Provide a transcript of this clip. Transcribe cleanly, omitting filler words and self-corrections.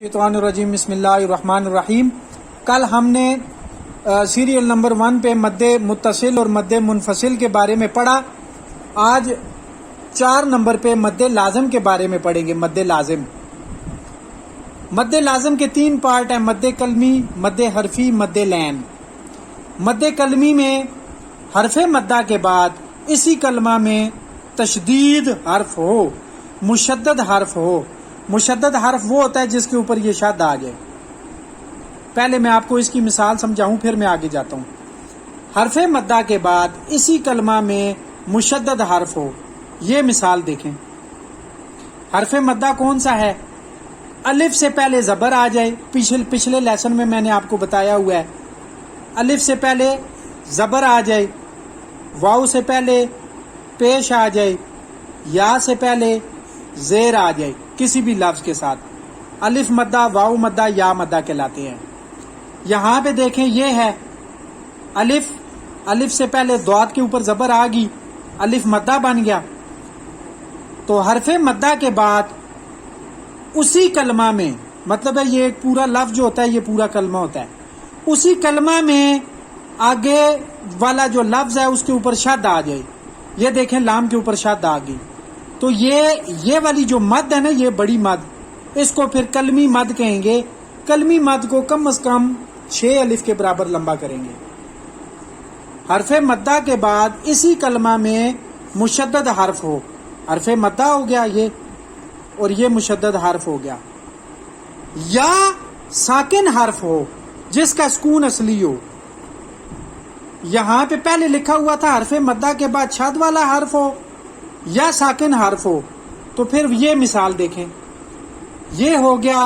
रजीम बिस्मिल्लाहिर्रहमानिर्रहीम। कल हमने सीरियल नंबर 1 पे मद्दे मुत्तसिल और मद्दे मुनफसिल के बारे में पढ़ा। आज 4 नंबर पे मद्दे लाज़िम के बारे में पढ़ेंगे। मद्दे लाज़िम के 3 पार्ट हैं, मद्दे कलमी, मद्दे हरफी, मद्दे लैन। मद्दे कलमी में हरफे मद्दा के बाद इसी कलमा में तशदीद हर्फ हो, मुशद्दद हर्फ हो। मुशद्दद हर्फ वो होता है जिसके ऊपर ये शद आ जाए। पहले मैं आपको इसकी मिसाल समझाऊं, फिर मैं आगे जाता हूं। हरफे मद्दा के बाद इसी कलमा में मुशद्दद हर्फ हो, ये मिसाल देखें। हरफे मद्दा कौन सा है? अलिफ से पहले ज़बर आ जाए। पिछले लेसन में मैंने आपको बताया हुआ है, अलिफ से पहले ज़बर आ जाए, वाव से पहले पेश आ जाए, या से पहले ज़ेर आ जाए। किसी भी लफ्ज के साथ अलिफ मद्दा, वाव मद्दा, या मद्दा कहलाते हैं। यहां पे देखें, ये है अलिफ, अलिफ से पहले द्वाद के ऊपर ज़बर आ गई, अलिफ मद्दा बन गया। तो हरफे मद्दा के बाद उसी कलमा में, मतलब है ये एक पूरा लफ्ज जो होता है, ये पूरा कलमा होता है। उसी कलमा में आगे वाला जो लफ्ज है उसके ऊपर शद आ जाए। ये देखें, लाम के ऊपर शद आ गई, तो ये वाली जो मद है ना, ये बड़ी मद, इसको फिर कलमी मद कहेंगे। कलमी मद को कम से कम 6 अलिफ के बराबर लंबा करेंगे। हरफे मद्दा के बाद इसी कलमा में मुशद्दद हर्फ हो, हरफे मद्दा हो गया ये, और ये मुशद्दद हर्फ हो गया। या साकिन हर्फ हो जिसका सुकून असली हो। यहां पे पहले लिखा हुआ था हरफे मद्दा के बाद शद वाला हर्फ हो या साकिन हर्फ हो। तो फिर ये मिसाल देखें, ये हो गया